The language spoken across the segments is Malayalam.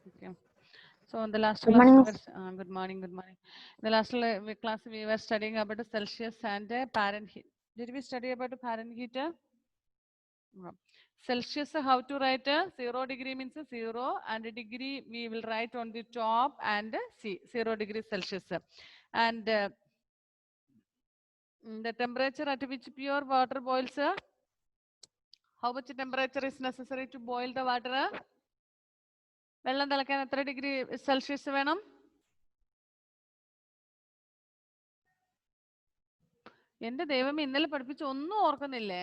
Okay. So in the last Good class, morning, we Miss. were, good morning, good morning. In the last class, we were studying about Celsius and Fahrenheit. Did we study about Fahrenheit? No. Celsius, how to write? 0 degree means 0, and a degree we will write on the top and C, 0 degree Celsius. And the temperature at which pure water boils, how much temperature is necessary to boil the water? വെള്ളം തിളക്കാൻ എത്ര ഡിഗ്രി സെൽഷ്യസ് വേണം? എന്റെ ദൈവമേ, ഇന്നലെ പഠിപ്പിച്ച ഒന്നും ഓർക്കുന്നില്ലേ?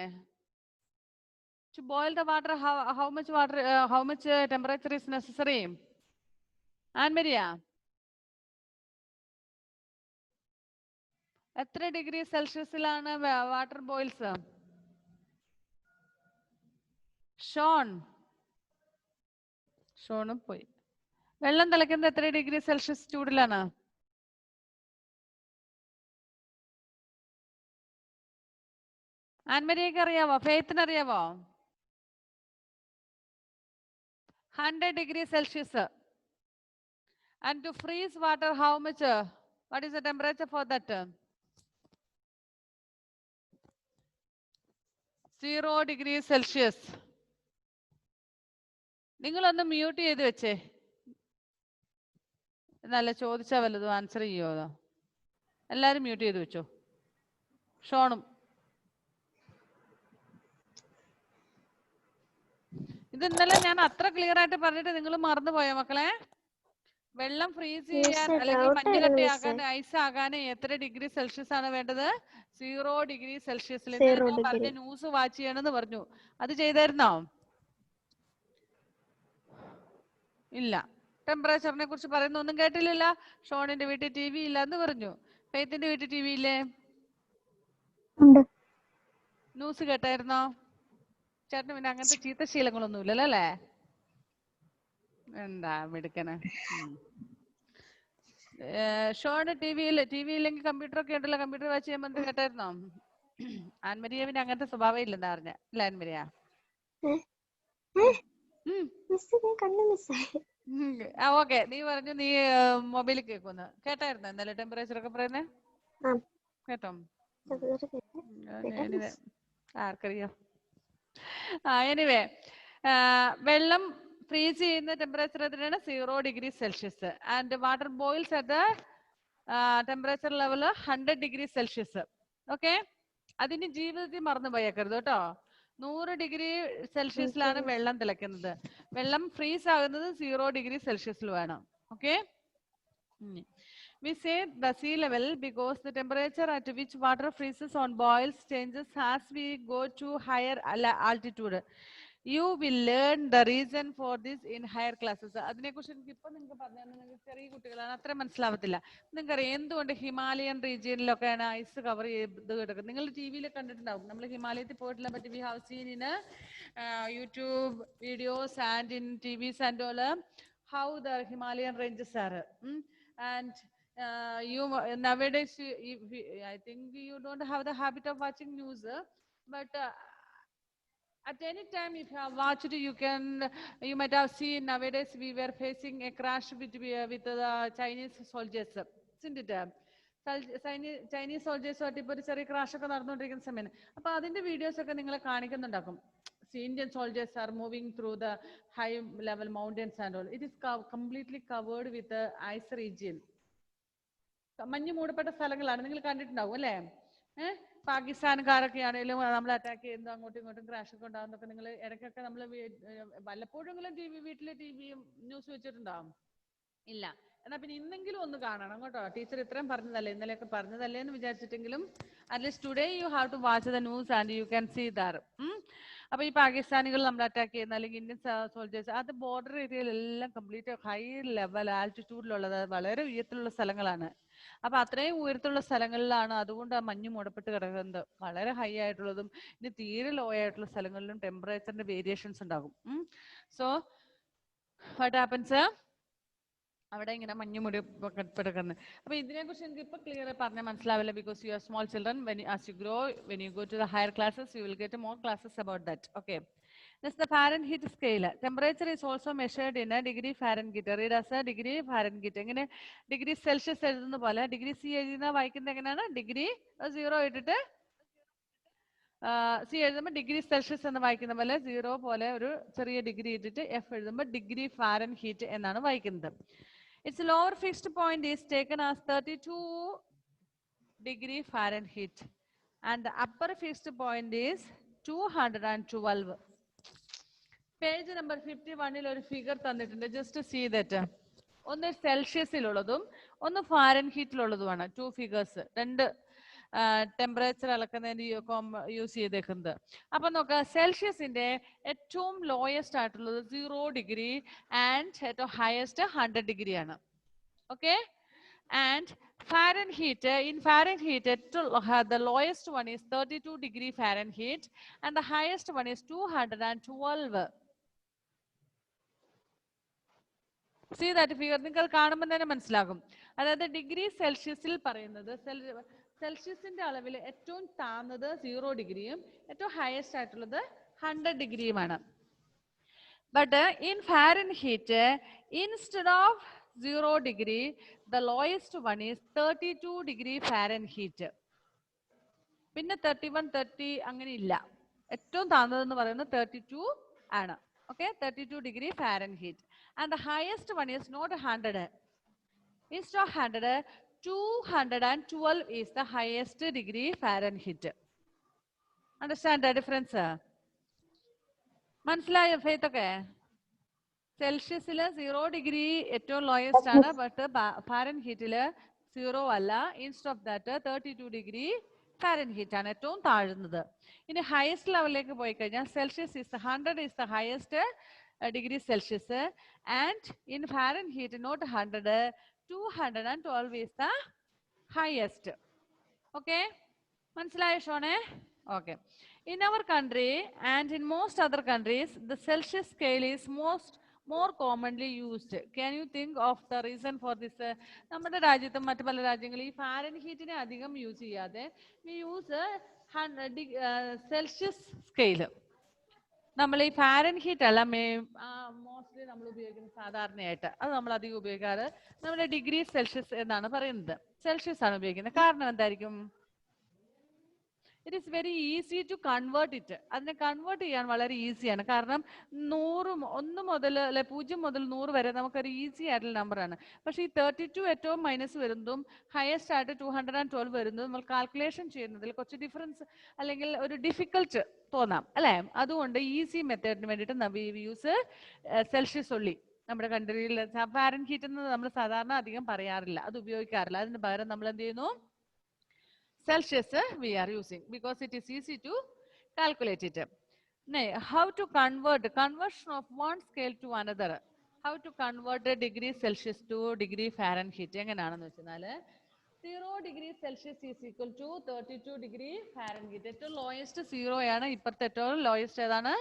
To boil the water, how much temperature is necessary? Anne-Maria, എത്ര ഡിഗ്രി സെൽഷ്യസിലാണ് വാട്ടർ ബോയിൽസ്? ഷോണും പോയി. വെള്ളം തിളക്കുന്നത് എത്ര ഡിഗ്രി സെൽഷ്യസ് ചൂടിലാണ്? ആൻമരിയൊക്കെ അറിയാവോ? ഫെയ്ത്തിന് അറിയാവോ? 100 degree Celsius. And to freeze water, how much? What is the temperature for that? 0 degree Celsius. നിങ്ങളൊന്ന് മ്യൂട്ട് ചെയ്ത് വെച്ചേ. എന്നല്ല ചോദിച്ചാൽ വല്ലതും ആൻസർ ചെയ്യുമോ? എല്ലാവരും മ്യൂട്ട് ചെയ്ത് വെച്ചോ. ഷോണും. ഇത് ഇന്നലെ ഞാൻ അത്ര ക്ലിയർ ആയിട്ട് പറഞ്ഞിട്ട് നിങ്ങൾ മറന്നുപോയോ മക്കളെ? വെള്ളം ഫ്രീസ് ചെയ്യാൻ അല്ലെങ്കിൽ മഞ്ഞുകട്ടി ആകാൻ, ഐസ് ആകാൻ എത്ര ഡിഗ്രി സെൽഷ്യസ് ആണ് വേണ്ടത്? 0 ഡിഗ്രി സെൽഷ്യസിൽ. ഞാൻ പറഞ്ഞ ന്യൂസ് വാച്ച് ചെയ്യണമെന്ന് പറഞ്ഞു. അത് ചെയ്തായിരുന്നോ? ഇല്ല. ടെമ്പറേച്ചറിനെ കുറിച്ച് പറയുന്ന ഒന്നും കേട്ടില്ലല്ലോ. ഷോണിന്റെ വീട്ടിൽ ടി വി ഇല്ല എന്ന് പറഞ്ഞു. ഫെയ്ത്തിന്റെ വീട്ടിൽ ടി വി ഇല്ലേ? ന്യൂസ് കേട്ടായിരുന്നോ? ചേട്ടന് പിന്നെ അങ്ങനത്തെ ചീത്ത ശീലങ്ങളൊന്നും ഇല്ലല്ലോ അല്ലേ? എന്താ മിടുക്കന്. ഷോണ് ടി വി ഇല്ലെങ്കിൽ കമ്പ്യൂട്ടർ ഒക്കെ ഉണ്ടല്ലോ. കമ്പ്യൂട്ടർ വാച്ച് ചെയ്യാൻ വന്ന് കേട്ടായിരുന്നോ? ആൻമരിയ പിന്നെ അങ്ങനത്തെ സ്വഭാവം ഇല്ലെന്നാ പറഞ്ഞ അല്ല ആൻമരിയ? ഓക്കെ, നീ പറഞ്ഞു നീ മൊബൈലിൽ കേൾക്കുന്നു. കേട്ടായിരുന്നോ ഇന്നലെ ടെമ്പറേച്ചർ ഒക്കെ പറയുന്നേ? കേട്ടോ? ആർക്കറിയാം. എനിവേ, വെള്ളം ഫ്രീസ് ചെയ്യുന്ന ടെമ്പറേച്ചർ എത്രയാണ്? 0 degree Celsius. And water boils at temperature level 100 degree Celsius. Okay, അതിന് ജീവിതത്തിൽ മറന്നു പോയേക്കരുത് കേട്ടോ. 100 ഡിഗ്രി സെൽഷ്യസിലാണ് വെള്ളം തിളയ്ക്കുന്നത്. വെള്ളം ഫ്രീസ് ആകുന്നത് 0 ഡിഗ്രി സെൽഷ്യസിൽ വേണം. Okay, we say the sea level because the temperature at which water freezes on boils changes as we go to higher altitude. You will learn the reason for this in higher classes. അതിനെ കുറിച്ച് എനിക്ക് ഇപ്പൊ നിങ്ങൾക്ക് പറഞ്ഞാൽ നിങ്ങൾക്ക് ചെറിയ കുട്ടികളാണ്, അത്ര മനസ്സിലാവത്തില്ല. നിങ്ങൾക്കറിയാം എന്തുകൊണ്ട് ഹിമാലയൻ റീജിയനിലൊക്കെയാണ് ഐസ് കവർ ചെയ്ത് കിടക്കുന്നത്. നിങ്ങൾ ടി വിയിൽ കണ്ടിട്ടുണ്ടാവും. നമ്മൾ ഹിമാലയത്തിൽ പോയിട്ടില്ല, but we have seen in YouTube videos and in TVs and all how the Himalayan ranges are. And you nowadays I think you don't have the habit of watching news, but at any time if you have watched, you might have seen nowadays we were facing a crash with the Chinese soldiers, isn't it? Chinese soldiers ആയിട്ട് ഒരു ചെറിയ ക്രാഷ് ഒക്കെ നടന്നുകൊണ്ടിരിക്കുന്ന സമയം. അപ്പൊ അതിന്റെ വീഡിയോസ് ഒക്കെ നിങ്ങളെ കാണിക്കുന്നുണ്ടാക്കും. Indian soldiers are moving through the high level mountains and all. It is completely covered with the ice region. മഞ്ഞ് മൂടപ്പെട്ട സ്ഥലങ്ങളാണ്. നിങ്ങൾ കണ്ടിട്ടുണ്ടാവും അല്ലേ? പാകിസ്ഥാൻകാരൊക്കെ ആണെങ്കിലും നമ്മൾ അറ്റാക്ക് ചെയ്യുന്നു, അങ്ങോട്ടും ഇങ്ങോട്ടും ക്രാഷ് ഒക്കെ ഉണ്ടാകുന്നൊക്കെ നിങ്ങൾ ഇടയ്ക്കൊക്കെ നമ്മൾ വല്ലപ്പോഴെങ്കിലും വീട്ടിലെ ടിവിയും ന്യൂസ് വെച്ചിട്ടുണ്ടാവും. ഇല്ല. എന്നാ പിന്നെ ഇന്നെങ്കിലും ഒന്ന് കാണണം കേട്ടോ. ടീച്ചർ ഇത്രയും പറഞ്ഞതല്ലേ, ഇന്നലെയൊക്കെ പറഞ്ഞതല്ലേ എന്ന് വിചാരിച്ചിട്ടെങ്കിലും at least today you have to watch the news and you can see there. അപ്പൊ ഈ പാകിസ്ഥാനികൾ നമ്മൾ അറ്റാക്ക് ചെയ്യുന്ന അല്ലെങ്കിൽ ഇന്ത്യൻ സോൾജേഴ്സ്, അത് ബോർഡർ ഏരിയയിലെല്ലാം കംപ്ലീറ്റ് ഹൈ ലെവൽ ആൾട്ടിറ്റ്യൂഡിലുള്ളത്, വളരെ ഉയരത്തിലുള്ള സ്ഥലങ്ങളാണ്. അപ്പൊ അത്രയും ഉയരത്തിലുള്ള സ്ഥലങ്ങളിലാണ് അതുകൊണ്ട് ആ മഞ്ഞ് മൂടപ്പെട്ട് കിടക്കുന്നത്. വളരെ ഹൈ ആയിട്ടുള്ളതും ഇനി തീരെ ലോ ആയിട്ടുള്ള സ്ഥലങ്ങളിലും ടെമ്പറേച്ചറിന്റെ വേരിയേഷൻസ് ഉണ്ടാകും. സോ വാട്ട് ഹാപ്പൻസ്, അവിടെ ഇങ്ങനെ മഞ്ഞ് മൂടി കിടക്കുന്നത്. അപ്പൊ ഇതിനെ കുറിച്ച് എനിക്ക് ഇപ്പൊ ക്ലിയർ പറഞ്ഞാൽ മനസ്സിലാവില്ല, because you are small children. As you grow, when you go to the higher classes, you will get more classes about that. Okay, That's the Fahrenheit scale. Temperature is also measured in a degree Fahrenheit. Read as a degree Fahrenheit. എങ്ങനെ ഡിഗ്രി സെൽഷ്യസ് എഴുതുന്ന പോലെ ഡിഗ്രി സി എഴുതുന്ന വായിക്കുന്നത് എങ്ങനെയാണ് ഡിഗ്രി 0 ഇട്ടിട്ട് സി എഴുതുമ്പോൾ ഡിഗ്രി സെൽഷ്യസ് എന്ന് വായിക്കുന്ന പോലെ 0 പോലെ ഒരു ചെറിയ ഡിഗ്രി ഇട്ടിട്ട് എഫ് എഴുതുമ്പോൾ ഡിഗ്രി ഫാരൻഹീറ്റ് എന്നാണ് വായിക്കുന്നത്. Its lower fixed point is taken as 32 degree Fahrenheit and the upper fixed point is 212. Page number 51 ഒരു ഫിഗർ തന്നിട്ടുണ്ട്. Just see that. ഒന്ന് സെൽഷ്യസിലുള്ളതും ഒന്ന് ഫാരൻഹീറ്റിലുള്ളതുമാണ്. 2 ഫിഗേഴ്സ്, 2 ടെമ്പറേച്ചർ അളക്കുന്നതിന് യൂസ് ചെയ്തേക്കുന്നത്. അപ്പൊ നോക്കുക, സെൽഷ്യസിന്റെ ഏറ്റവും ലോയസ്റ്റ് ആയിട്ടുള്ളത് 0 ഡിഗ്രി ആൻഡ് ഏറ്റവും ഹയസ്റ്റ് 100 ഡിഗ്രി ആണ്. Okay, and Fahrenheit, in Fahrenheit, the lowest one is 32 degree Fahrenheit and the highest one is 212. See that figure, നിങ്ങൾ കാണുമ്പോൾ തന്നെ മനസ്സിലാകും. അതായത് ഡിഗ്രി സെൽഷ്യസിൽ പറയുന്നത് സെൽഷ്യസിന്റെ അളവിൽ ഏറ്റവും താഴ്ന്നത് 0 ഡിഗ്രിയും ഏറ്റവും ഹയസ്റ്റ് ആയിട്ടുള്ളത് 100 ഡിഗ്രിയുമാണ്. But in Fahrenheit, instead of 0 degree, the lowest one is 32 degree Fahrenheit. പിന്നെ 31, 30 അങ്ങനെ ഇല്ല. ഏറ്റവും താഴ്ന്നതെന്ന് പറയുന്നത് 32 ആണ്. Okay, 32 degree Fahrenheit. And the highest one is not 100. Instead of 100, 212 is the highest degree Fahrenheit. Understand the difference? മനസ്സിലായോ ഫെയ്ത്ത് ഒക്കെ? സെൽഷ്യസിൽ 0 ഡിഗ്രി ഏറ്റവും ലോയസ്റ്റ് ആണ്, ബട്ട് ഫാരൻഹീറ്റില് 0 അല്ല. Instead of that 32 degree Fahrenheit ആണ് ഏറ്റവും താഴ്ന്നത്. ഇനി ഹയസ്റ്റ് ലെവലിലേക്ക് പോയി കഴിഞ്ഞാൽ Celsius is 100 is the highest degree Celsius and in Fahrenheit not 100, 212 is the highest. Okay, മനസ്സിലായോ ഷോണേ? Okay. In our country and in most other countries, the Celsius scale is more commonly used. Can you think of the reason for this? നമ്മുടെ രാജ്യത്തും മറ്റു പല രാജ്യങ്ങളിൽ ഈ ഫാരൻഹീറ്റിനെ അധികം യൂസ് ചെയ്യാതെ we use സെൽഷ്യസ് സ്കെയിൽ. നമ്മൾ ഈ ഫാരൻഹീറ്റ് അല്ല മോസ്റ്റ്ലി നമ്മൾ ഉപയോഗിക്കുന്നത് സാധാരണയായിട്ട്. അത് നമ്മൾ അധികം ഉപയോഗിക്കാറ് നമ്മുടെ ഡിഗ്രി സെൽഷ്യസ് എന്നാണ് പറയുന്നത്. സെൽഷ്യസ് ആണ് ഉപയോഗിക്കുന്നത്. കാരണം എന്തായിരിക്കും? It is very easy to convert it. അതിനെ കൺവേർട്ട് ചെയ്യാൻ വളരെ ഈസിയാണ്. കാരണം 100 മുതൽ 0 മുതൽ 100 വരെ നമുക്കൊരു ഈസി ആയിട്ടുള്ള നമ്പറാണ്. പക്ഷേ ഈ 32 ഏറ്റവും മൈനസ് വരുന്നതും ഹയസ്റ്റ് ആയിട്ട് 212 വരുന്നതും നമ്മൾ കാൽക്കുലേഷൻ ചെയ്യുന്നതിൽ കുറച്ച് ഡിഫറൻസ് അല്ലെങ്കിൽ ഒരു ഡിഫിക്കൽട്ട് തോന്നാം അല്ലേ? അതുകൊണ്ട് ഈസി മെത്തേഡിന് വേണ്ടിയിട്ട് വി യൂസ് സെൽഷ്യസ് ഒള്ളി. നമ്മുടെ കൺട്രിയിൽ ഫാരൻഹീറ്റ് എന്ന് നമ്മൾ സാധാരണ അധികം പറയാറില്ല, അത് ഉപയോഗിക്കാറില്ല. അതിന് പകരം നമ്മൾ എന്ത് ചെയ്യുന്നു? Celsius we are using because it is easy to calculate it. Now, how to convert conversion of one scale to another? How to convert a degree Celsius to degree Fahrenheit? എങ്ങനെയാണെന്ന് വെച്ചാൽ 0 degree Celsius is equal to 32 degree Fahrenheit. ഏറ്റവും ലോയസ്റ്റ് 0 ആണ്. ഇപ്പോഴത്തെ ഏറ്റവും ലോയസ്റ്റ് ഏതാണ്?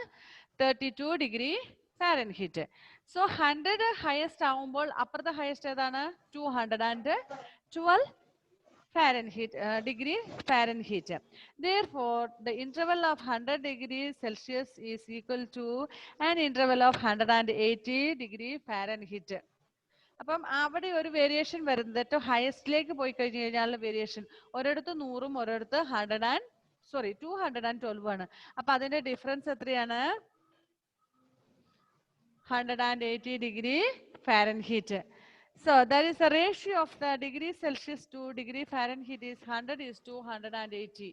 32 degree Fahrenheit. So 100 ഹയസ്റ്റ് ആവുമ്പോൾ അപ്പുറത്തെ ഹയസ്റ്റ് ഏതാണ്? 212 Fahrenheit, degree Fahrenheit. Therefore, the interval of 100 degrees Celsius is equal to an interval of 180 degree Fahrenheit. അപ്പം അവിടെ ഒരു വേരിയേഷൻ വരുന്നത് ഏറ്റവും ഹയസ്റ്റിലേക്ക് പോയി കഴിഞ്ഞു കഴിഞ്ഞാൽ വേരിയേഷൻ ഒരിടത്ത് 100ഉം ഒരിടത്ത് 212 ആണ്. അപ്പൊ അതിന്റെ ഡിഫറൻസ് എത്രയാണ്? 180 degree Fahrenheit. So there is a ratio of the degree Celsius to degree Fahrenheit is 100 is to 180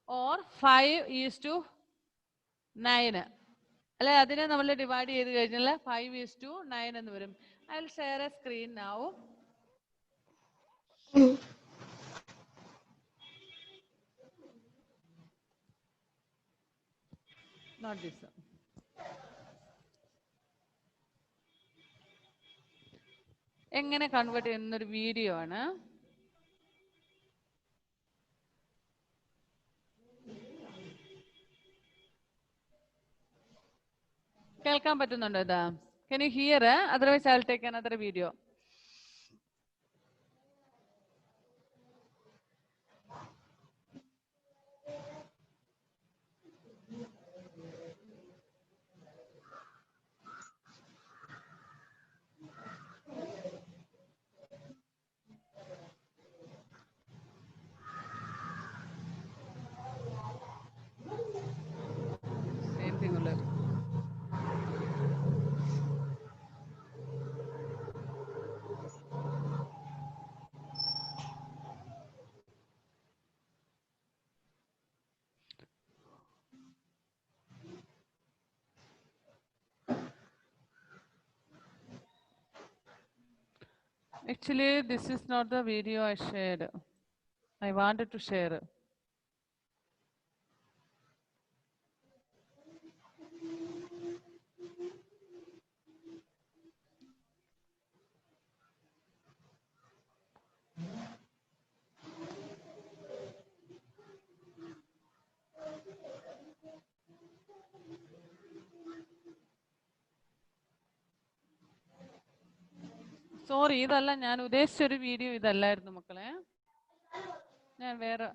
or 5:9. അല്ലെ? അതിനെ നമ്മൾ ഡിവൈഡ് ചെയ്ത് കഴിഞ്ഞാൽ 5:9 എന്ന് വരും. I will share a screen now. Not this one. എങ്ങനെ കൺവേർട്ട് ചെയ്യുന്നൊരു വീഡിയോ ആണ്. കേൾക്കാൻ പറ്റുന്നുണ്ടോ ഇത്? Can you hear? Otherwise I will take another video. Actually, this is not the video I shared. I wanted to share. Sorry, ഇതല്ല ഞാൻ ഉദ്ദേശിച്ചൊരു വീഡിയോ, ഇതല്ലായിരുന്നു മക്കളെ. ഞാൻ വേറെ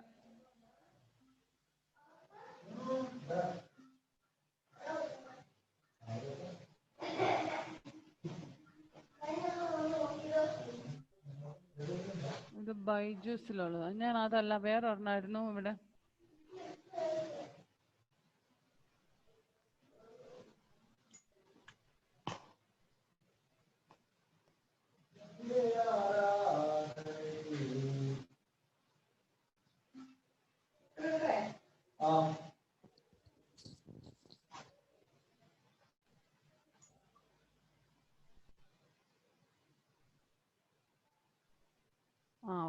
ഇത് ബൈജൂസിലുള്ളത്. ഞാൻ അതല്ല, വേറെ ഒരെണ്ണമായിരുന്നു ഇവിടെ.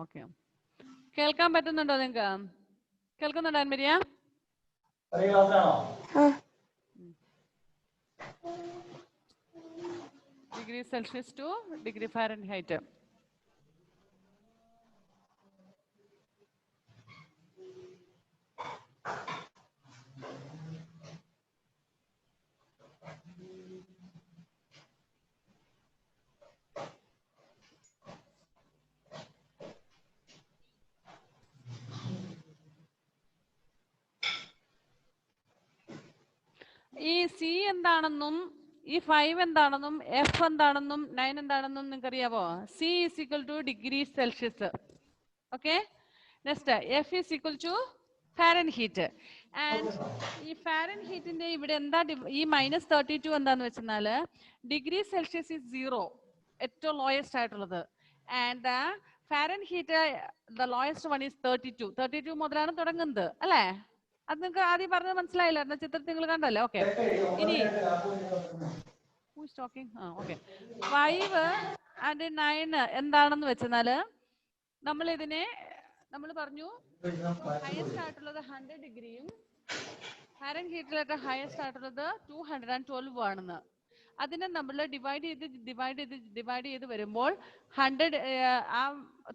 ഓക്കെ. കേൾക്കാൻ പറ്റുന്നുണ്ടോ നിങ്ങൾക്ക്? കേൾക്കുന്നുണ്ടോ Anmaria? Degree Celsius to degree Fahrenheit. ഈ സി എന്താണെന്നും ഈ 5 എന്താണെന്നും എഫ് എന്താണെന്നും 9 എന്താണെന്നും നിങ്ങൾക്ക് അറിയാവോ? C is equal to degree Celsius. Okay. Next F is equal to Fahrenheit. And ഈ ഫാരൻഹീറ്റിന്റെ ഇവിടെ എന്താ ഈ -32 എന്താന്ന് വെച്ചാൽ ഡിഗ്രി സെൽഷ്യസ് ഈസ് 0, ഏറ്റവും ലോയസ്റ്റ് ആയിട്ടുള്ളത്. And Fahrenheit the lowest one is 32 മുതലാണ് തുടങ്ങുന്നത് അല്ലേ? അത് നിങ്ങൾക്ക് ആദ്യം പറഞ്ഞത് മനസ്സിലായില്ലായിരുന്നു, ചിത്രത്തിൽ നിങ്ങൾ കണ്ടല്ലേ? ഓക്കെ. ഇനി 5 and 9 എന്താണെന്ന് വെച്ചാൽ നമ്മൾ പറഞ്ഞു ഹയസ്റ്റ് ആയിട്ടുള്ളത് 100 ഡിഗ്രിയും ഫാരൻഹീറ്റിലൊക്കെ ഹയസ്റ്റ് ആയിട്ടുള്ളത് 212 ആണെന്ന്. അതിനെ നമ്മൾ ഡിവൈഡ് ചെയ്ത് വരുമ്പോൾ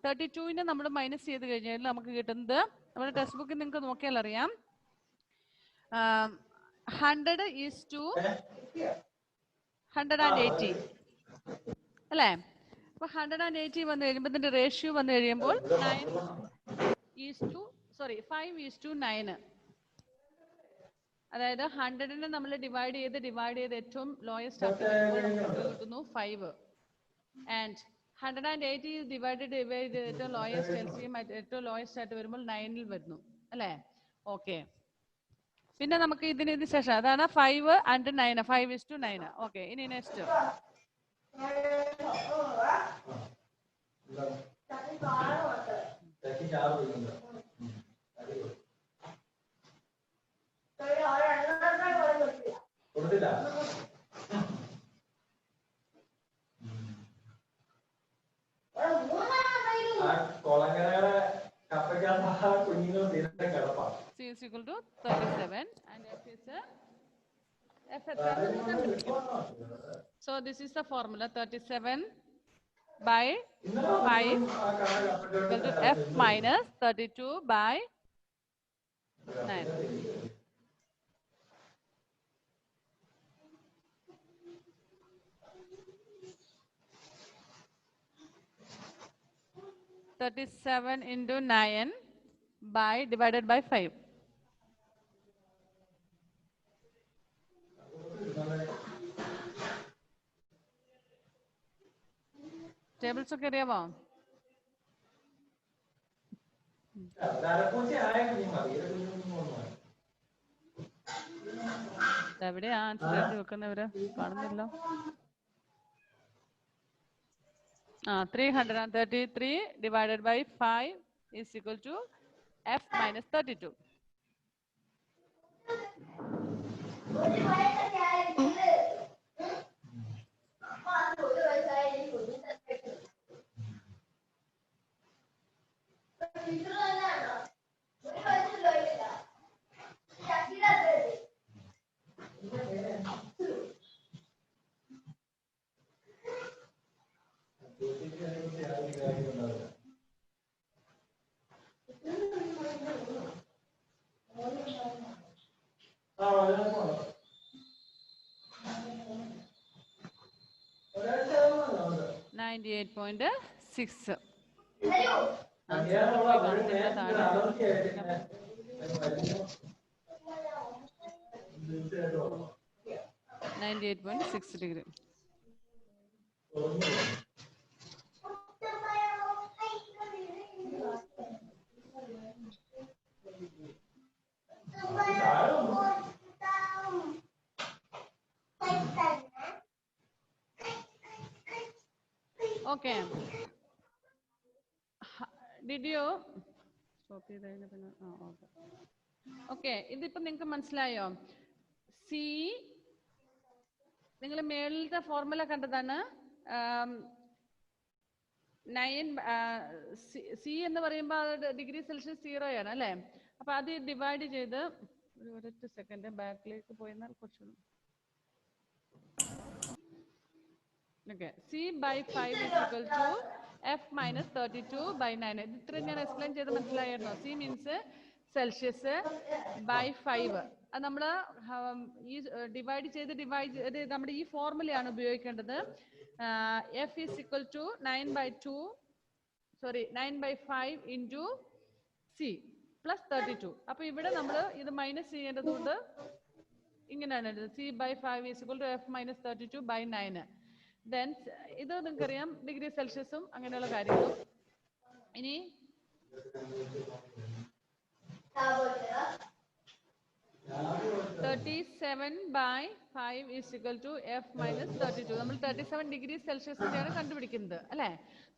32നെ നമ്മൾ മൈനസ് ചെയ്ത് കഴിഞ്ഞാൽ നമുക്ക് കിട്ടുന്നത്, നമ്മുടെ ടെക്സ്റ്റ് ബുക്കിൽ നിങ്ങൾക്ക് നോക്കിയാൽ അറിയാം, 100 is to 180 അല്ലേ? അപ്പൊ 180 വന്നു കഴിയുമ്പോൾ ഇതിന്റെ റേഷ്യോ വന്നു കഴിയുമ്പോൾ 5 is to 9. അതായത് 100നെ നമ്മൾ ഡിവൈഡ് ചെയ്ത് ഏറ്റവും ലോയസ്റ്റ് ആക്കി കിട്ടുന്നു 5. ആൻഡ് 180 ഡിവൈഡ് ഏറ്റവും ലോയസ്റ്റ് എൽസിഎം ഏറ്റവും ലോയസ്റ്റ് ആയിട്ട് വരുമ്പോൾ 9ൽ വരുന്നു അല്ലേ? ഓക്കെ. പിന്നെ നമുക്ക് ഇതിന് ശേഷം അതാണ് 5 and 9, 5 is to 9. ഓക്കെ. ഇനി next C is equal to 37 and F is F. So this is the formula, 37 by 5 equal to F minus 32 by 9. (37 into 9 by divided by 5). Tables ഒക്കെ അറിയാമോ? എവിടെയാ ആൻസർ എഴുതി വെക്കുന്നവര്? കാണുന്നില്ല. 333 divided by 5 is equal to F minus 32. 98.6. Answer പോയി കാണത്തില്ല താഴെ 98.6 degree. Okay. Did you stop it? Okay. ഇതിപ്പോ നിങ്ങൾക്ക് മനസ്സിലായോ? സി നിങ്ങൾ മേളിലത്തെ ഫോർമുല കണ്ടതാണ്. 9 സി എന്ന് പറയുമ്പോൾ ഡിഗ്രി സെൽഷ്യസ് 0 ആണ് അല്ലേ? അപ്പൊ അത് ഡിവൈഡ് ചെയ്ത് ഒരൊറ്റ സെക്കൻഡ് ബാക്കിലേക്ക് പോയെന്നാൽ കുറച്ച് okay. C by 5 is equal to f minus 32 by 9. ഇത് ഇത്രയും ഞാൻ എക്സ്പ്ലെയിൻ ചെയ്ത് മനസ്സിലായിരുന്നു. C means Celsius by 5. അത് നമ്മൾ ഈ ഡിവൈഡ് ചെയ്ത് നമ്മുടെ ഈ ഫോർമുലയാണ് ഉപയോഗിക്കേണ്ടത്. F is equal to 9/5 into C plus 32. അപ്പൊ ഇവിടെ നമ്മൾ ഇത് മൈനസ് ചെയ്യേണ്ടതുകൊണ്ട് ഇങ്ങനെയാണ് C by 5 is equal to F minus 32 by 9. Then ഇത് നിങ്ങൾക്കറിയാം ഡിഗ്രി സെൽഷ്യസും അങ്ങനെയുള്ള കാര്യങ്ങളും. ഇനി 37/5 is equal to f minus 32. നമ്മൾ 37 ഡിഗ്രി സെൽഷ്യസിന്റെയാണ് കണ്ടുപിടിക്കുന്നത് അല്ലേ?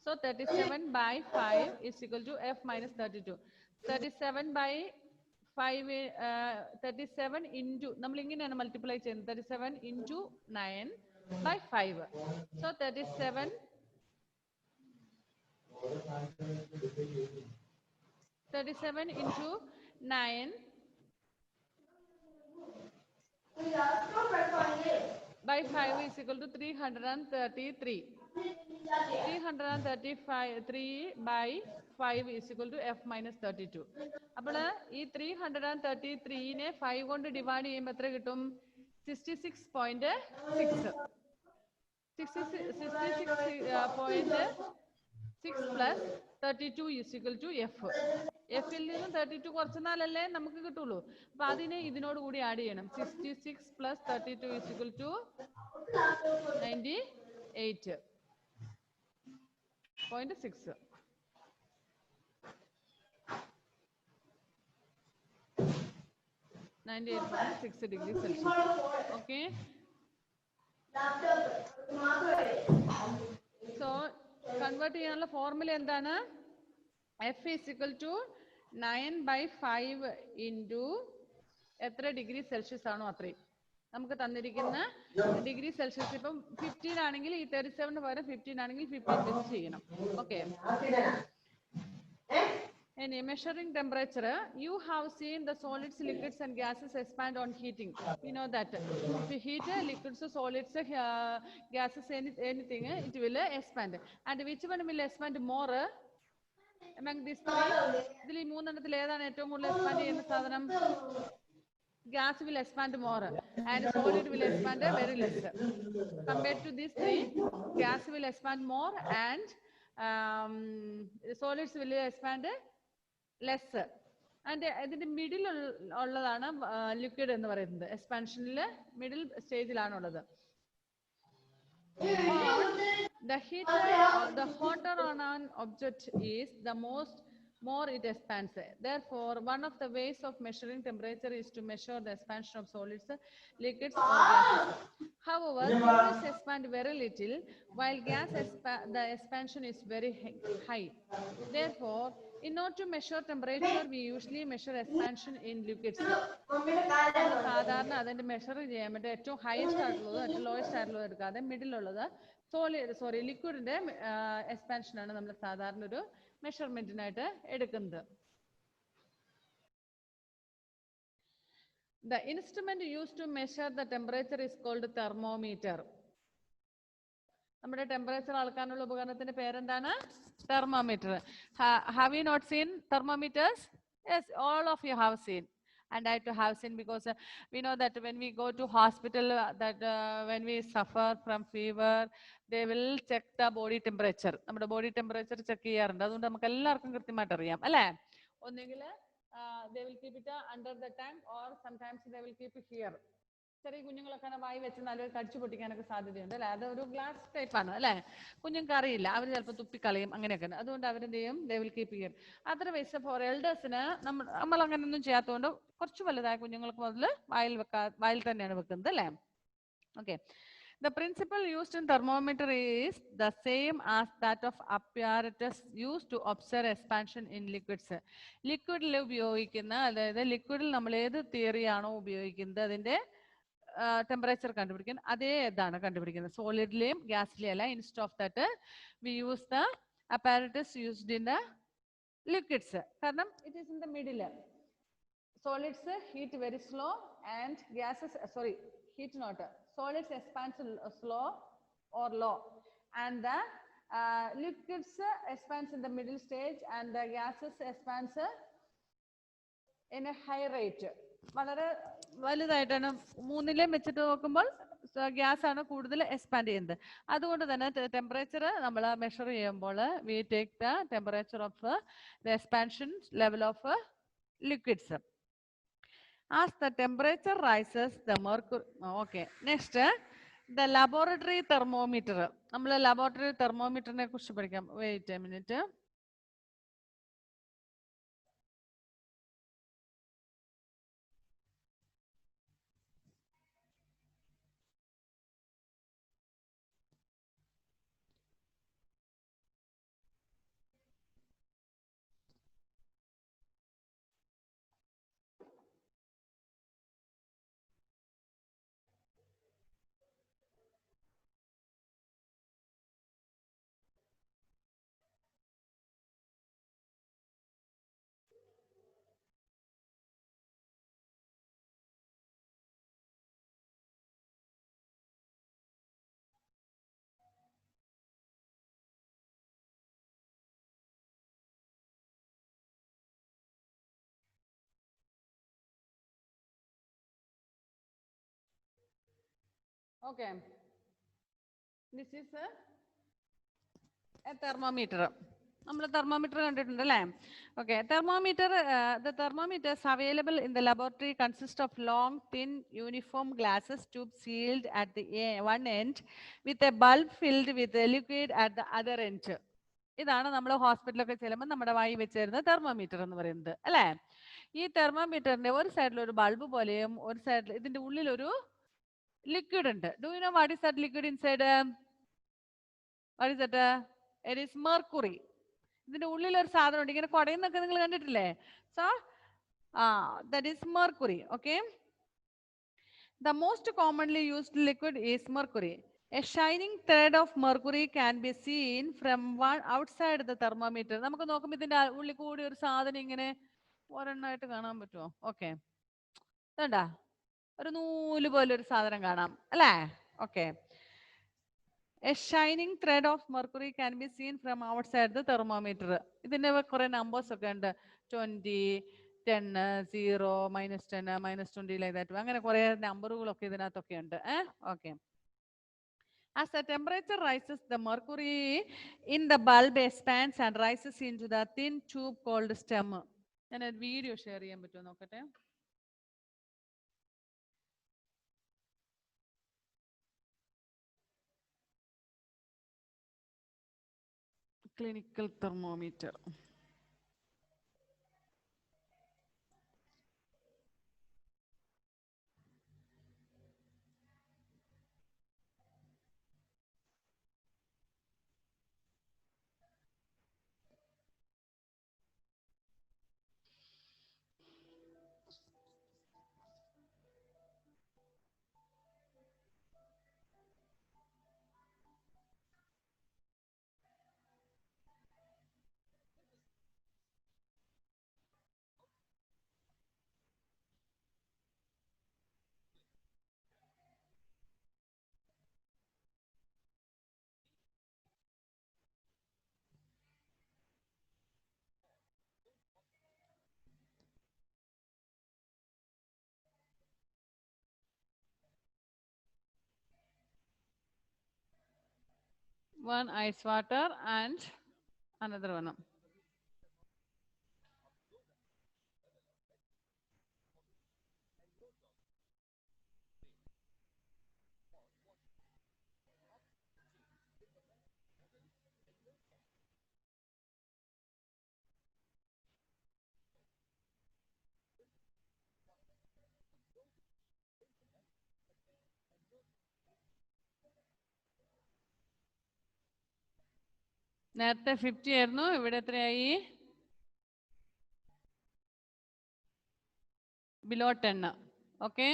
So 37/5 is equal to f minus 32. 37 into നമ്മൾ ഇങ്ങനെയാണ് മൾട്ടിപ്ലൈ ചെയ്യുന്നത്. 37 into 9/5. So 37 into 9/5 is equal to 333. 333/5 is equal to f minus 32. അപ്പോൾ ഈ 333നെ 5 കൊണ്ട് ഡിവൈഡ് ചെയ്യുമ്പോൾ എത്ര കിട്ടും? 66.6. 66.6 plus 32 is equal to f. എഫിൽ നിന്നും 32 കുറച്ചെന്നാലല്ലേ നമുക്ക് കിട്ടുള്ളൂ. അപ്പൊ അതിനെ ഇതിനോട് കൂടി ആഡ് ചെയ്യണം. 66 plus 32 is equal to 98.6. 98.6 degree Celsius. Okay. So convert ചെയ്യാനുള്ള ഫോർമുല എന്താണ്? F is equal to 9/5 into എത്ര ഡിഗ്രി സെൽഷ്യസ് ആണോ അത്രയും. നമുക്ക് തന്നിരിക്കുന്ന ഡിഗ്രി സെൽഷ്യസ് ഇപ്പം 15 ആണെങ്കിൽ ഈ 37 പകരം 15 ആണെങ്കിൽ 15 വെച്ച് ചെയ്യണം. Okay. Any measuring temperature, you have seen the solids, liquids and gases expand on heating. You know that if you heat liquids, solids, gases, anything, it will expand. And which one will expand more among these three? ഇതിൽ ഈ മൂന്നെണ്ണത്തിൽ ഏതാണ് ഏറ്റവും കൂടുതൽ എക്സ്പാൻഡ് ചെയ്യുന്ന സാധനം? Gas will expand more and solid will expand very less. Compared to these three, gas will expand more and solids will expand less. And ഇതിന്റെ മിഡിൽ ഉള്ളതാണ് ലിക്വിഡ് എന്ന് പറയുന്നത്. എക്സ്പാൻഷനിൽ middle സ്റ്റേജിലാണുള്ളത്. The hotter on an object is, the more it expands. Therefore, one of the ways of measuring temperature is to measure the expansion of solids, liquids or gases. However, solids expand very little, while the expansion is very high. Therefore, in order to measure temperature, we usually measure expansion in liquids. സാധാരണ അതിന്റെ മെഷർ ചെയ്യാൻ വേണ്ടി ഏറ്റവും ഹയസ്റ്റ് ആയിട്ടുള്ളത് ഏറ്റവും ലോയസ്റ്റ് ആയിട്ടുള്ളത് എടുക്കാതെ മിഡിലുള്ളത് ലിക്വിഡിന്റെ എക്സ്പാൻഷൻ ആണ് നമ്മൾ സാധാരണ ഒരു മെഷർമെന്റിനായിട്ട് എടുക്കുന്നത്. The instrument used to measure the temperature is called thermometer. നമ്മുടെ ടെമ്പറേച്ചർ അളക്കാനുള്ള ഉപകരണത്തിന്റെ പേരെന്താണ്? Thermometer. Have you not seen thermometers? Yes, all of you have seen. And I to have seen because we know that when we go to hospital, that when we suffer from fever, they will check the body temperature. നമ്മുടെ ബോഡി ടെമ്പറേച്ചർ ചെക്ക് ചെയ്യാറുണ്ട്. അതുകൊണ്ട് നമുക്ക് എല്ലാവർക്കും കൃത്യമായിട്ട് അറിയാം അല്ലേ? ഒന്നെങ്കിൽ they will keep it under the tank or sometimes they will keep it here. ചെറിയ കുഞ്ഞുങ്ങളൊക്കെ വായി വെച്ച് നല്ല കടിച്ചു പൊട്ടിക്കാനൊക്കെ സാധ്യതയുണ്ട് അല്ലെ? അത് ഒരു ഗ്ലാസ് ടൈപ്പാണ് അല്ലെ? കുഞ്ഞുങ്ങൾക്ക് അറിയില്ല, അവർ ചിലപ്പോൾ തുപ്പിക്കളയും, അങ്ങനെയൊക്കെ. അതുകൊണ്ട് അവരെന്ത് ചെയ്യും? They will keep here. Otherwise for എൽഡേഴ്സിന് നമ്മൾ അങ്ങനെയൊന്നും ചെയ്യാത്തതുകൊണ്ട് കുറച്ച് വലുതായ കുഞ്ഞുങ്ങൾക്ക് മുതൽ വായിൽ തന്നെയാണ് വെക്കുന്നത് അല്ലേ? Okay. The principle used in thermometer is the same as that of apparatus used to observe expansion in liquids. ലിക്വിഡിൽ ഉപയോഗിക്കുന്ന, അതായത് ലിക്വിഡിൽ നമ്മൾ ഏത് തിയറിയാണോ ഉപയോഗിക്കുന്നത് അതിന്റെ ടെമ്പറേച്ചർ കണ്ടുപിടിക്കാൻ അതേ ഇതാണ് കണ്ടുപിടിക്കുന്നത്. സോളിഡിലെയും ഗ്യാസിലെയും അല്ല. Instead of that we use the apparatus used in the liquids. കാരണം it is in the middle. Solids heat very slow and gases heat not. Solids expands slow or low, and the liquids expands in the middle stage and the gases expands in a high rate. വളരെ വലുതായിട്ടാണ്. മൂന്നിലേം വെച്ചിട്ട് നോക്കുമ്പോൾ ഗ്യാസ് ആണ് കൂടുതൽ എക്സ്പാൻഡ് ചെയ്യുന്നത്. അതുകൊണ്ട് തന്നെ ടെമ്പറേച്ചർ നമ്മൾ മെഷർ ചെയ്യുമ്പോൾ we take the temperature of the expansion level of liquids. As the temperature rises, the mercury. Okay. Next, the laboratory thermometer. നമ്മൾ laboratory thermometer നെ കുറിച്ച് പഠിക്കാം. Wait a minute. Okay. This is a thermometer. നമ്മൾ തെർമോമീറ്റർ കണ്ടിട്ടുണ്ട് അല്ലേ? Okay. Thermometer, the thermometers available in the laboratory consist of long, thin, uniform glasses tube sealed at the one end with a bulb filled with a liquid at the other end. ഇതാണ് നമ്മൾ ഹോസ്പിറ്റലൊക്കെ ചെല്ലുമ്പോൾ നമ്മുടെ വായി വെച്ച് തരുന്ന തെർമോമീറ്റർ എന്ന് പറയുന്നത് അല്ലേ? ഈ തെർമോമീറ്ററിന്റെ ഒരു സൈഡിൽ ഒരു ബൾബ് പോലെയും ഒരു സൈഡിൽ ഇതിന്റെ ഉള്ളിൽ ഒരു ലിക്വിഡ് ഉണ്ട്. Do you know what is that liquid inside? What is that? It is mercury. ഇതിന്റെ ഉള്ളിൽ ഒരു സാധനം ഉണ്ട്, ഇങ്ങനെ കുടയുന്നൊക്കെ നിങ്ങൾ കണ്ടിട്ടില്ലേ? So that is mercury. Okay. The most commonly used liquid is mercury. A shining thread of mercury can be seen from one outside the thermometer. നമുക്ക് നോക്കുമ്പോൾ ഇതിന്റെ ഉള്ളിൽ കൂടി ഒരു സാധനം ഇങ്ങനെ ഒരെണ്ണമായിട്ട് കാണാൻ പറ്റുമോ? ഓക്കെ. വേണ്ട, ഒരു നൂല് പോലെ ഒരു സാധനം കാണാം അല്ലേ? Okay. A shining thread of mercury can be seen from outside the thermometer. ഇതിന്റെ കുറെ നമ്പേഴ്സ് ഒക്കെ ഉണ്ട്. 20, 10, 0, -10, -20 like that. അങ്ങനെ കുറെ നമ്പറുകളൊക്കെ ഇതിനകത്തൊക്കെ ഉണ്ട്. Okay. As the temperature rises, the mercury in the bulb expands and rises into the thin tube called stem. ഞാൻ ഒരു വീഡിയോ ഷെയർ ചെയ്യാൻ പറ്റുമോ നോക്കട്ടെ. Clinical thermometer. one ice water and another one. നേരത്തെ 50 ആയിരുന്നു, ഇവിടെ എത്രയായി? ബിലോ 10. Okay,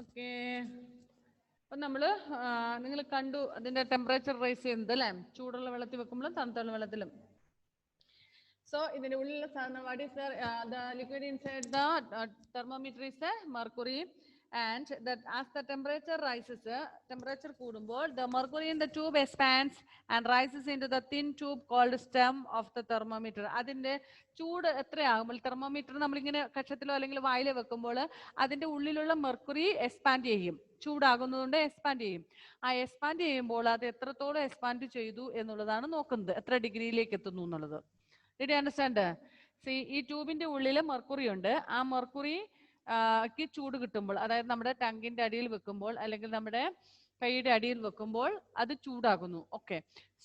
okay. അപ്പം നമ്മൾ നിങ്ങൾ കണ്ടു അതിൻ്റെ ടെമ്പറേച്ചർ റൈസ് ചെയ്യുന്നത് അല്ലേ, ചൂടുള്ള വെള്ളത്തിൽ വെക്കുമ്പോഴും തണുത്തുള്ള വെള്ളത്തിലും. So ഇതിന്റെ ഉള്ളിലുള്ള സാധനം, what is the liquid inside the thermometer is the mercury, and that as the temperature rises, temperature കൂടുമ്പോൾ the mercury in the tube expands and rises into the thin tube called stem of the thermometer. അതിന്റെ ചൂട് എത്രയാകുമ്പോൾ തെർമോമീറ്റർ നമ്മളിങ്ങനെ കക്ഷത്തിലോ അല്ലെങ്കിൽ വായിലോ വെക്കുമ്പോൾ അതിന്റെ ഉള്ളിലുള്ള മെർക്കുറി എക്സ്പാൻഡ് ചെയ്യും, ചൂടാകുന്നതുകൊണ്ട് എക്സ്പാൻഡ് ചെയ്യും. ആ എക്സ്പാൻഡ് ചെയ്യുമ്പോൾ അത് എത്രത്തോളം എക്സ്പാൻഡ് ചെയ്തു എന്നുള്ളതാണ് നോക്കുന്നത്, എത്ര ഡിഗ്രിയിലേക്ക് എത്തുന്നു എന്നുള്ളത്. Did you understand? See, ഈ ട്യൂബിന്റെ ഉള്ളിൽ മെർക്കുറി ഉണ്ട്. ആ മെർക്കുറി ചൂട് കിട്ടുമ്പോൾ, അതായത് നമ്മുടെ ടങ്കിന്റെ അടിയിൽ വെക്കുമ്പോൾ അല്ലെങ്കിൽ നമ്മുടെ കൈയുടെ അടിയിൽ വെക്കുമ്പോൾ അത് ചൂടാകുന്നു. Okay,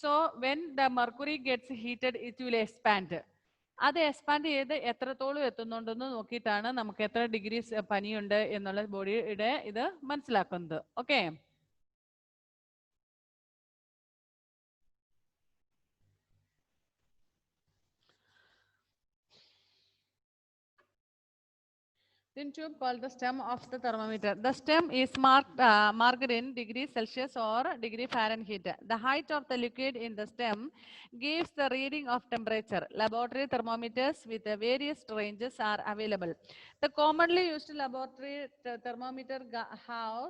so when the mercury gets heated it will expand. അത് എക്സ്പാൻഡ് ചെയ്ത് എത്രത്തോളം എത്തുന്നുണ്ടെന്ന് നോക്കിയിട്ടാണ് നമുക്ക് എത്ര ഡിഗ്രി പനിയുണ്ട് എന്നുള്ള ബോഡിയുടെ ഇത് മനസ്സിലാക്കുന്നത്. Okay, thin tube called the stem of the thermometer. The stem is marked in degrees Celsius or degree Fahrenheit. The height of the liquid in the stem gives the reading of temperature. Laboratory thermometers with various ranges are available. The commonly used laboratory thermometer have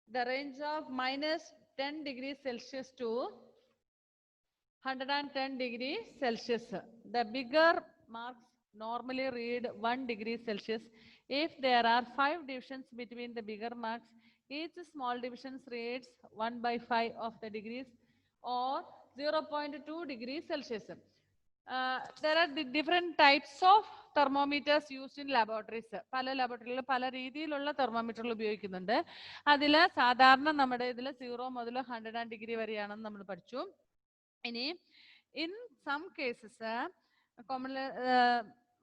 the range of -10 degrees Celsius to 110 degrees Celsius. The bigger marks normally read 1 degree Celsius. If there are 5 divisions between the bigger marks, each small division reads 1/5 of the degrees or 0.2 degrees Celsius. There are different types of thermometers used in laboratories. പല ലാബോറട്ടറികളിൽ പല രീതിയിലുള്ള തെർമോമീറ്ററുകൾ ഉപയോഗിക്കുന്നുണ്ട്. അതിൽ സാധാരണ നമ്മുടെ ഇതിൽ 0 മുതൽ 100 ഡിഗ്രി വരെയാണെന്ന് നമ്മൾ പഠിച്ചു. ഇനി ഇൻ സം കേസസ് കോമൺലി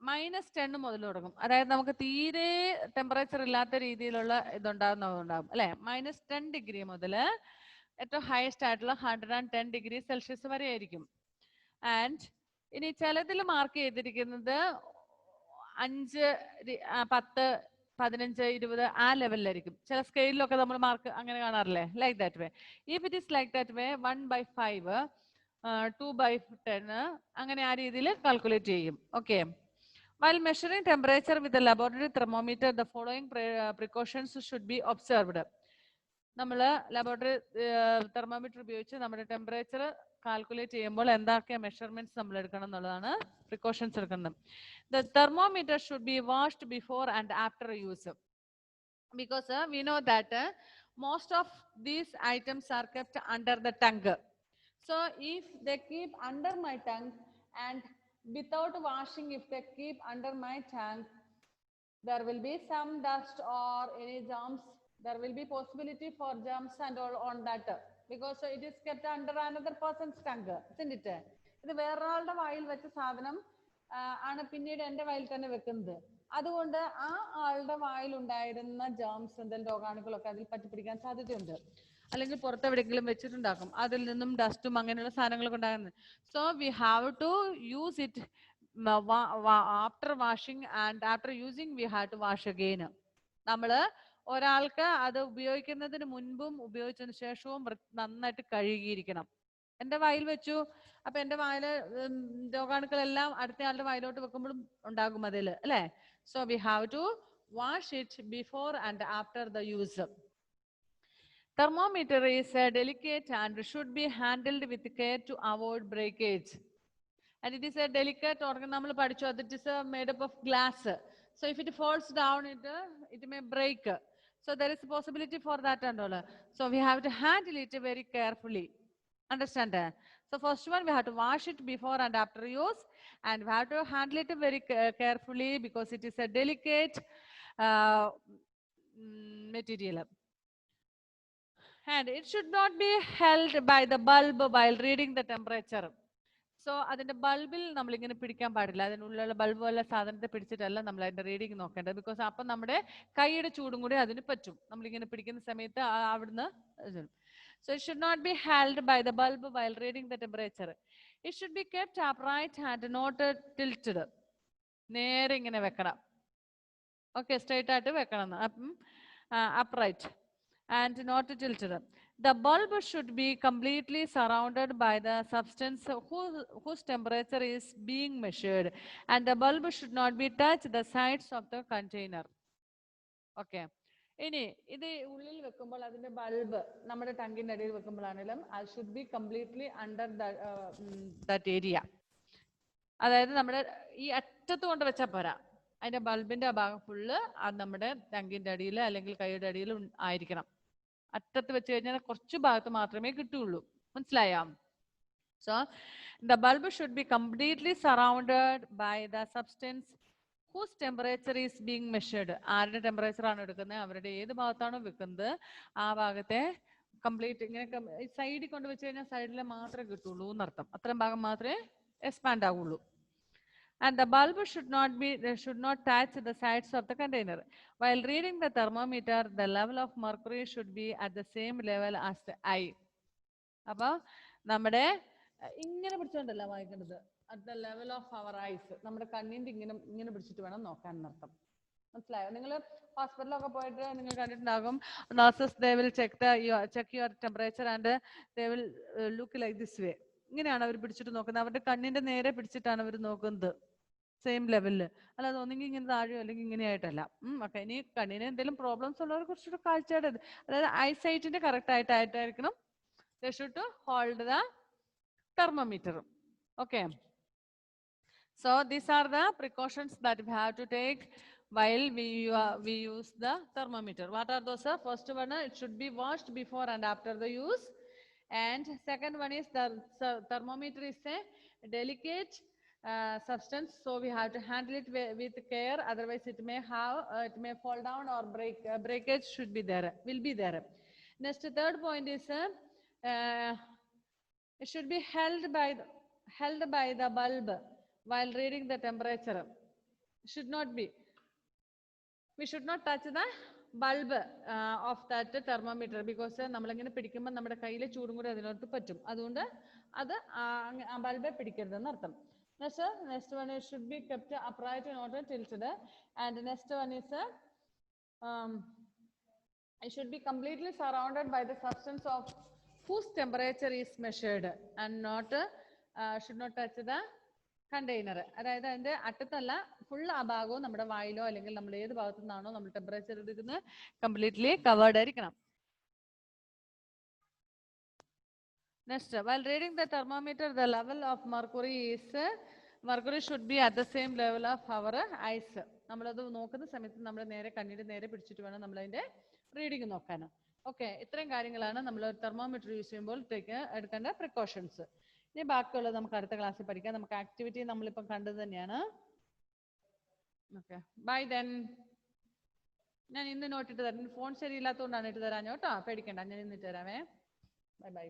-10 മുതൽ തുടങ്ങും, അതായത് നമുക്ക് തീരെ ടെമ്പറേച്ചർ ഇല്ലാത്ത രീതിയിലുള്ള ഇതുണ്ടാകും അല്ലെ. -10 ഡിഗ്രി മുതൽ ഏറ്റവും ഹയസ്റ്റ് ആയിട്ടുള്ള 110 ഡിഗ്രി സെൽഷ്യസ് വരെ ആയിരിക്കും. ആൻഡ് ഇനി ചിലതിൽ മാർക്ക് ചെയ്തിരിക്കുന്നത് 5, 10, 15, 20 ആ ലെവലിലായിരിക്കും. ചില സ്കെയിലൊക്കെ നമ്മൾ മാർക്ക് അങ്ങനെ കാണാറില്ലേ, like that way. If it is like that way 1/5, 2/10 അങ്ങനെ ആ രീതിയിൽ കാൽക്കുലേറ്റ് ചെയ്യും. Okay, while measuring temperature with the laboratory thermometer, the following precautions should be observed. നമ്മൾ ലാബോറട്ടറി തെർമോമീറ്റർ ഉപയോഗിച്ച് നമ്മുടെ ടെമ്പറേച്ചർ കാൽക്കുലേറ്റ് ചെയ്യുമ്പോൾ എന്തൊക്കെ മെഷർമെന്റ്സ് നമ്മൾ എടുക്കണം എന്നുള്ളതാണ്, പ്രിക്കോഷൻസ് എടുക്കുന്നത്. The thermometer should be washed before and after use, because we know that most of these items are kept under the tongue. So if they keep under my tongue and without washing, if they keep under my tongue, there will be some dust or any germs. There will be possibility for germs and all on that, because it is kept under another person's tongue, isn't it? ഇത് വേറൊരാളുടെ വായിൽ വെച്ച സാധനം ആണ് പിന്നീട് എൻ്റെ വായിൽ തന്നെ വെക്കുന്നത്. അതുകൊണ്ട് ആ ആളുടെ വായിൽ ഉണ്ടായിരുന്ന ജേംസ് എന്തെങ്കിലും രോഗാണുക്കളൊക്കെ അതിൽ പറ്റിപ്പിടിക്കാൻ സാധ്യതയുണ്ട്. അല്ലെങ്കിൽ പുറത്തെവിടെയെങ്കിലും വെച്ചിട്ടുണ്ടാക്കും, അതിൽ നിന്നും ഡസ്റ്റും അങ്ങനെയുള്ള സാധനങ്ങളൊക്കെ ഉണ്ടാകുന്നത്. So we have to use it after washing and after using we have to wash again. നമ്മള് ഒരാൾക്ക് അത് ഉപയോഗിക്കുന്നതിന് മുൻപും ഉപയോഗിച്ചതിന് ശേഷവും നന്നായിട്ട് കഴുകിയിരിക്കണം. എൻ്റെ വായിൽ വെച്ചു, അപ്പൊ എൻ്റെ വായില് രോഗാണുക്കളെല്ലാം അടുത്തയാളുടെ വായിലോട്ട് വെക്കുമ്പോഴും ഉണ്ടാകും അതിൽ, അല്ലേ? So we have to wash it before and after the use. Thermometer is delicate and should be handled with care to avoid breakage. And it is a delicate organ. നമ്മൾ പഠിച്ചു, it is made up of glass. So if it falls down, it may break. So there is a possibility for that and all. So we have to handle it very carefully. Understand that? So first one, we have to wash it before and after use, and we have to handle it very carefully because it is a delicate material. And it should not be held by the bulb while reading the temperature. So അതിന്റെ ബൾബിൽ നമ്മളിങ്ങനെ പിടിക്കാൻ പാടില്ല. അതിനുള്ളിലുള്ള ബൾബ് പോലെ സാധനത്തെ പിടിച്ചിട്ടല്ല നമ്മൾ അതിന്റെ റീഡിങ് നോക്കേണ്ടത്. ബിക്കോസ് അപ്പം നമ്മുടെ കൈയുടെ ചൂടും കൂടി അതിന് പറ്റും നമ്മളിങ്ങനെ പിടിക്കുന്ന സമയത്ത് അവിടുന്ന്. So it should not be held by the bulb while reading the temperature. It should be kept upright and not tilted. നേരെ ഇങ്ങനെ വെക്കണം. ഓക്കെ, സ്ട്രൈറ്റ് ആയിട്ട് വെക്കണം. upright and not tilted. The bulb should be completely surrounded by the substance whose temperature is being measured, and the bulb should not be touched the sides of the container. Okay. ഇനി ഇത് ഉള്ളിൽ വെക്കുമ്പോൾ അതിന്റെ ബൾബ് നമ്മുടെ ടങ്കിന്റെ അടിയിൽ വെക്കുമ്പോഴാണെങ്കിലും അത് should be completely under that area. അതായത് നമ്മുടെ ഈ അറ്റത്ത് കൊണ്ട് വെച്ചാൽ പോരാ, അതിന്റെ ബൾബിന്റെ ആ ഭാഗം ഫുള്ള് അത് നമ്മുടെ ടങ്കിന്റെ അടിയിൽ അല്ലെങ്കിൽ കൈയുടെ അടിയിൽ ആയിരിക്കണം. അറ്റത്ത് വെച്ച് കഴിഞ്ഞാൽ കുറച്ച് ഭാഗത്ത് മാത്രമേ കിട്ടുള്ളൂ. മനസ്സിലായോ? So the bulb should be completely surrounded by the substance whose temperature is being measured. ആരുടെ ടെമ്പറേച്ചർ ആണ് എടുക്കുന്നത്, അവരുടെ ഏത് ഭാഗത്താണോ വെക്കുന്നത് ആ ഭാഗത്തെ കംപ്ലീറ്റ് ഇങ്ങനെ സൈഡിൽ കൊണ്ട് വെച്ച് കഴിഞ്ഞാൽ സൈഡിലെ മാത്രമേ കിട്ടുള്ളൂ എന്നർത്ഥം. അത്രയും ഭാഗം മാത്രമേ എക്സ്പാൻഡ് ആവുള്ളൂ. And the bulb should not touch the sides of the container. While reading the thermometer, the level of mercury should be at the same level as the eye. അപ്പൊ നമ്മുടെ ഇങ്ങനെ പിടിച്ചോണ്ടല്ല വായിക്കേണ്ടത്, at the level of our eyes. നമ്മുടെ കണ്ണിന്റെ ഇങ്ങനെ പിടിച്ചിട്ട് വേണം നോക്കാൻ എന്നർത്ഥം. മനസ്സിലായോ? നിങ്ങൾ ഹോസ്പിറ്റലൊക്കെ പോയിട്ട് നിങ്ങൾ കണ്ടിട്ടുണ്ടാകും, nurses they will check your temperature and they will look like this way. ഇങ്ങനെയാണ് അവർ പിടിച്ചിട്ട് നോക്കുന്നത്. അവരുടെ കണ്ണിന്റെ നേരെ പിടിച്ചിട്ടാണ് അവർ നോക്കുന്നത്, സെയിം ലെവലില്. അല്ലാതെ ഒന്നെങ്കിൽ ഇങ്ങനെ താഴെയോ അല്ലെങ്കിൽ ഇങ്ങനെയായിട്ടല്ല. ഓക്കെ. ഇനി കണ്ണിന് എന്തെങ്കിലും പ്രോബ്ലംസ് ഉള്ളവർ കുറച്ചുകൂടെ കാഴ്ചയുടെ, അതായത് ഐസൈറ്റിന്റെ correct ആയിട്ടായിരിക്കണം they should to hold the thermometer. Okay. So these are the precautions that we have to take while we use the thermometer. What are those? First one, it should be washed before and after the use. And second one is the thermometer is a delicate substance, so we have to handle it with care, otherwise it may fall down or breakage will be there. Next, third point is it should be held by the bulb while reading the temperature. We should not touch the bulb of that thermometer because നമ്മളിങ്ങനെ പിടിക്കുമ്പോൾ നമ്മുടെ കയ്യിലെ ചൂടും കൂടി അതിനകത്ത് പറ്റും. അതുകൊണ്ട് അത് ആ ബൾബെ പിടിക്കരുതെന്ന് അർത്ഥം. Next one, it should be kept upright and not tilted. And next one is it should be completely surrounded by the substance of whose temperature is measured and should not touch the container. അതായത് അതിന്റെ അറ്റത്തല്ല, ഫുൾ ആ ഭാഗവും നമ്മുടെ വായിലോ അല്ലെങ്കിൽ നമ്മൾ ഏത് ഭാഗത്തു നിന്നാണോ നമ്മൾ ടെമ്പറേച്ചർ എടുക്കുന്നത് കംപ്ലീറ്റ്ലി കവേർഡ് ആയിരിക്കണം. Next, while reading the thermometer, the level of mercury should be at the same level of our eyes. നമ്മളത് നോക്കുന്ന സമയത്ത് നമ്മൾ നേരെ കണ്ണിന്റെ നേരെ പിടിച്ചിട്ട് വേണം നമ്മൾ അതിന്റെ റീഡിങ് നോക്കാൻ. ഓക്കെ. ഇത്രയും കാര്യങ്ങളാണ് നമ്മൾ തെർമോമീറ്റർ യൂസ് ചെയ്യുമ്പോൾ എടുക്കേണ്ട പ്രിക്കോഷൻസ്. ഇനി ബാക്കിയുള്ളത് നമുക്ക് അടുത്ത ക്ലാസ്സിൽ പഠിക്കാം. നമുക്ക് ആക്ടിവിറ്റി നമ്മളിപ്പം കണ്ടത് തന്നെയാണ്. Okay, bye then. ഞാൻ ഇന്ന് നോട്ടിട്ട് തരാം. ഫോൺ ശരിയില്ലാത്തതുകൊണ്ടാണ് ഇട്ട് തരാൻ കേട്ടോ, പേടിക്കണ്ട, ഞാൻ ഇന്നിട്ട് തരാമേ. Bye bye.